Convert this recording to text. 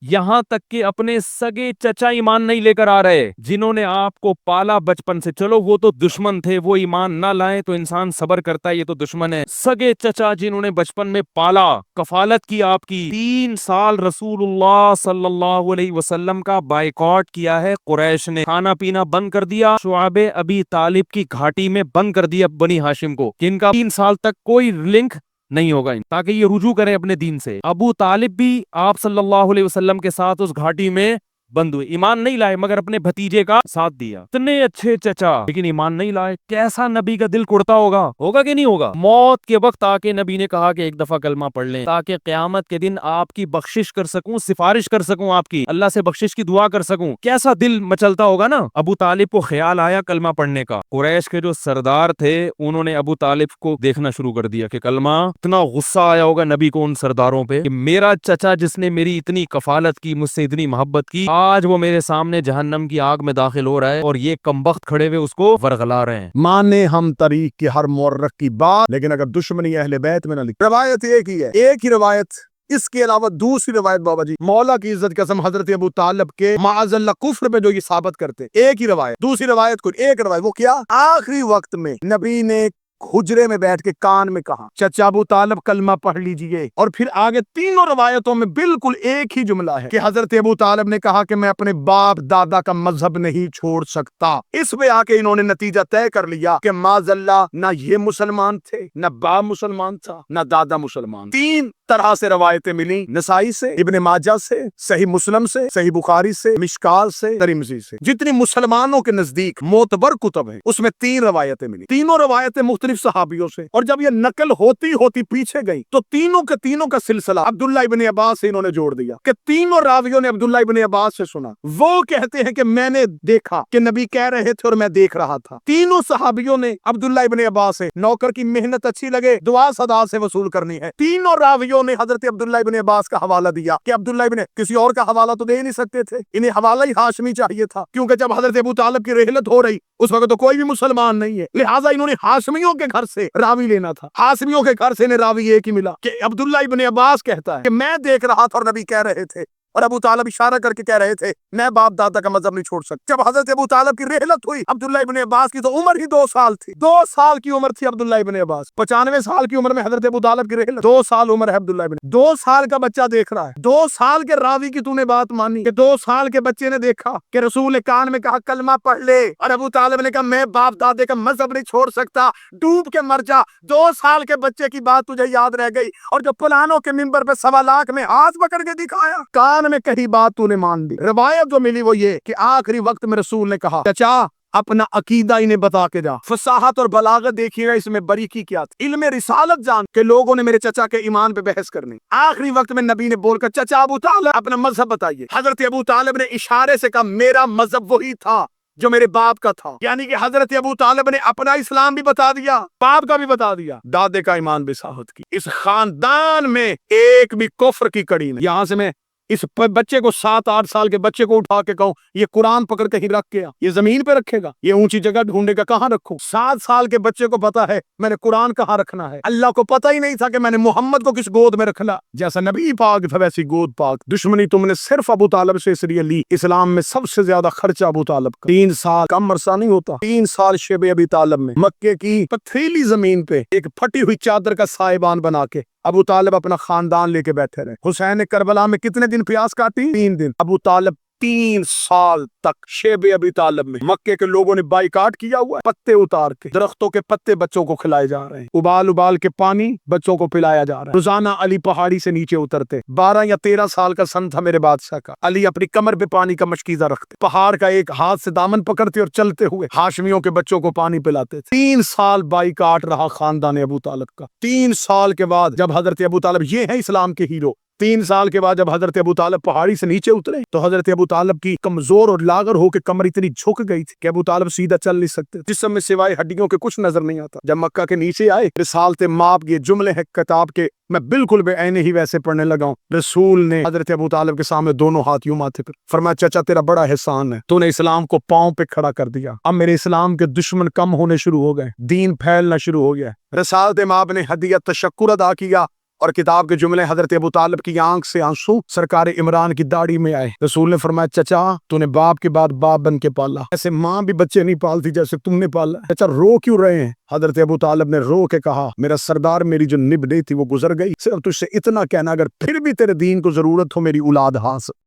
یہاں تک کہ اپنے سگے چچا ایمان نہیں لے کر آ رہے جنہوں نے آپ کو پالا بچپن سے. چلو وہ تو دشمن تھے, وہ ایمان نہ لائے تو انسان صبر کرتا ہے, یہ تو دشمن ہے. سگے چچا جنہوں نے بچپن میں پالا, کفالت کی آپ کی, 3 سال رسول اللہ صلی اللہ علیہ وسلم کا بائیکاٹ کیا ہے قریش نے. کھانا پینا بند کر دیا, شعب ابی طالب کی گھاٹی میں بند کر دیا بنی ہاشم کو, جن کا 3 سال تک کوئی لنک نہیں ہوگا, تاکہ یہ رجوع کریں اپنے دین سے. ابو طالب بھی آپ صلی اللہ علیہ وسلم کے ساتھ اس گھاٹی میں بند ہوئے, ایمان نہیں لائے مگر اپنے بھتیجے کا ساتھ دیا. اتنے اچھے چچا لیکن ایمان نہیں لائے. کیسا نبی کا دل کڑتا ہوگا کہ نہیں ہوگا؟ موت کے وقت آ کے نبی نے کہا کہ ایک دفعہ کلمہ پڑھ لیں تاکہ قیامت کے دن آپ کی بخشش کر سکوں, سفارش کر سکوں, آپ کی اللہ سے بخشش کی دعا کر سکوں. کیسا دل مچلتا ہوگا نا. ابو طالب کو خیال آیا کلمہ پڑھنے کا. قریش کے جو سردار تھے انہوں نے ابو طالب کو دیکھنا شروع کر دیا کہ کلمہ. اتنا غصہ آیا ہوگا نبی کو ان سرداروں پہ کہ میرا چچا جس نے میری اتنی کفالت کی, مجھ سے اتنی محبت کی, آج وہ میرے سامنے جہنم کی آگ میں داخل ہو رہا ہے اور یہ کمبخت کھڑے ہوئے اس کو ورغلا رہے ہیں. مانے ہم طریق کی ہر مورخ کی بات, لیکن اگر دشمنی اہل بیت میں نہ لکھی. روایت ایک ہی ہے, ایک ہی روایت. اس کے علاوہ دوسری روایت بابا جی مولا کی عزت قسم حضرت ابو طالب کے معاذ اللہ کفر پہ جو یہ ثابت کرتے, ایک ہی روایت. دوسری روایت کو ایک روایت, وہ کیا, آخری وقت میں نبی نے حجرے میں بیٹھ کے کان میں کہا چچا ابو طالب کلمہ پڑھ لیجئے. اور پھر آگے تینوں روایتوں میں بالکل ایک ہی جملہ ہے کہ حضرت ابو طالب نے کہا کہ میں اپنے باپ دادا کا مذہب نہیں چھوڑ سکتا. اس میں آ کے انہوں نے نتیجہ طے کر لیا کہ معاذ اللہ نہ یہ مسلمان تھے, نہ باپ مسلمان تھا, نہ دادا مسلمان. 3 طرح سے روایتیں ملی, نسائی سے, ابن ماجہ سے, صحیح مسلم سے, صحیح بخاری سے, مشکال سے, ترمذی سے. جتنی مسلمانوں کے نزدیک معتبر کتب ہے اس میں 3 روایتیں ملی. تینوں روایتیں مختلف صحابیوں سے. اور جب یہ نقل ہوتی ہوتی پیچھے گئی تو تینوں کا سلسلہ عبداللہ ابن عباس سے انہوں نے جوڑ دیا کہ تینوں راویوں نے عبداللہ ابن عباس سے سنا. وہ کہتے ہیں کہ میں نے دیکھا کہ نبی کہہ رہے تھے اور میں دیکھ رہا تھا. تینوں صحابیوں نے عبداللہ ابن عباس سے, نوکر کی محنت اچھی لگے دعا صدا سے وصول کرنی ہے. تینوں راویوں نے حضرت عبداللہ ابن عباس کا حوالہ دیا کہ عبداللہ ابن, کسی اور کا حوالہ تو دے نہیں سکتے تھے, انہیں حوالہ ہی ہاشمی چاہیے تھا, کیونکہ جب حضرت ابو طالب کی رحلت ہو رہی اس وقت تو کوئی بھی مسلمان نہیں ہے, لہٰذا انہوں نے ہاشمیوں کے گھر سے راوی لینا تھا. ہاشمیوں کے گھر سے راوی ایک ہی ملا کہ عبداللہ ابن عباس کہتا ہے کہ میں دیکھ رہا تھا اور نبی کہہ رہے تھے, اور ابو طالب اشارہ کر کے کہہ رہے تھے میں باپ دادا کا مذہب نہیں چھوڑ سکتا. جب حضرت ابو طالب کی رحلت ہوئی, عبداللہ ابن عباس کی تو عمر ہی 2 سال تھی. 2 سال کی عمر تھی عبداللہ ابن عباس. 95 سال کی عمر میں حضرت ابو طالب کی رحلت, 2 سال عمر ہے عبداللہ ابن. 2 سال کا بچہ دیکھ رہا ہے, 2 سال کے راوی کی تو نے بات مانی کہ 2 سال کے بچے نے دیکھا کہ رسول نے کان میں کہا کلمہ پڑھ لے, اور ابو طالب نے کہا میں باپ دادے کا مذہب نہیں چھوڑ سکتا, ڈوب کے مر جا. 2 سال کے بچے کی بات تجھے یاد رہ گئی, اور جو پلانوں کے منبر پہ 1.25 لاکھ میں ہاتھ پکڑ کے دکھایا, کان میں کہی بات تو نے مان لی. روایت جو ملی وہ یہ کہ آخری وقت میں رسول نے کہا چچا اپنا عقیدہ انہیں بتا کے جا. فصاحت اور بلاغت دیکھیے گا اس میں باریکی کیا تھی. علم رسالت جان کے لوگوں نے میرے چچا کے ایمان پہ بحث کرنی. آخری وقت میں نبی نے بول کر چچا ابو طالب اپنا مذہب بتائیے. حضرت ابو طالب نے اشارے سے کہا میرا مذہب وہی تھا جو میرے باپ کا تھا. یعنی کہ حضرت ابو طالب نے اپنا اسلام بھی بتا دیا, باپ کا بھی بتا دیا, دادے کا ایمان بھی ثابت کی. اس خاندان میں ایک بھی کفر کی کڑی نہیں. یہاں سے میں اس بچے کو 7-8 سال کے بچے کو اٹھا کے کہوں یہ قرآن پکڑ کے ہی رکھ کے یہ زمین پہ رکھے گا, یہ اونچی جگہ ڈھونڈے گا, کہاں رکھوں؟ 7 سال کے بچے کو پتا ہے میں نے قرآن کہاں رکھنا ہے. اللہ کو پتہ ہی نہیں تھا کہ میں نے محمد کو کس گود میں رکھنا. جیسا نبی پاک تھا ویسی گود پاک. دشمنی تم نے صرف ابو طالب سے اس لیے لی, اسلام میں سب سے زیادہ خرچہ ابو طالب کا. 3 سال کم عرصہ نہیں ہوتا. 3 سال شیب ابی طالب میں مکے کی پتھریلی زمین پہ ایک پھٹی ہوئی چادر کا سائبان بنا کے ابو طالب اپنا خاندان لے کے بیٹھے رہے. حسین نے کربلا میں کتنے دن پیاس کاٹی؟ 3 دن. ابو طالب 3 سال تک شیب ابی طالب میں مکے کے لوگوں نے بائیکاٹ کیا ہوا ہے. پتے اتار کے درختوں کے پتے بچوں کو کھلائے جا رہے ہیں, ابال کے پانی بچوں کو پلایا جا رہا ہے. روزانہ علی پہاڑی سے نیچے اترتے. 12 یا 13 سال کا سن تھا میرے بادشاہ کا. علی اپنی کمر پہ پانی کا مشکیزہ رکھتے, پہاڑ کا ایک ہاتھ سے دامن پکڑتے اور چلتے ہوئے ہاشمیوں کے بچوں کو پانی پلاتے تھے. 3 سال بائیکاٹ رہا خاندان ابو طالب کا. 3 سال کے بعد جب حضرت ابو طالب, یہ ہے اسلام کے ہیرو, 3 سال کے بعد جب حضرت ابو طالب پہاڑی سے نیچے اترے تو حضرت ابو طالب کی کمزور اور لاغر ہو کے کمر اتنی جھک گئی تھی کہ ابو طالب سیدھا چل نہیں سکتے, جسم میں سوائے ہڈیوں کے کچھ نظر نہیں آتا. جب مکہ کے نیچے آئے, رسالت ماب یہ جملے ہیں کتاب کے, میں بالکل بے عین ہی ویسے پڑھنے لگا ہوں. رسول نے حضرت ابو طالب کے سامنے دونوں ہاتھ یوں ماتھے پر فرمایا چچا تیرا بڑا احسان ہے, تو نے اسلام کو پاؤں پہ کھڑا کر دیا. اب میرے اسلام کے دشمن کم ہونے شروع ہو گئے, دین پھیلنا شروع ہو گیا. رسالت ماب نے ہدیہ تشکر ادا کیا اور کتاب کے جملے حضرت ابو طالب کی آنکھ سے آنسو سرکار عمران کی داڑھی میں آئے. رسول نے فرمایا چچا تو نے باپ کے بعد باپ بن کے پالا, ایسے ماں بھی بچے نہیں پالتی جیسے تم نے پالا. چچا رو کیوں رہے ہیں؟ حضرت ابو طالب نے رو کے کہا میرا سردار میری جو نب ڈے تھی وہ گزر گئی, صرف تجھ سے اتنا کہنا اگر پھر بھی تیرے دین کو ضرورت ہو میری اولاد حاصل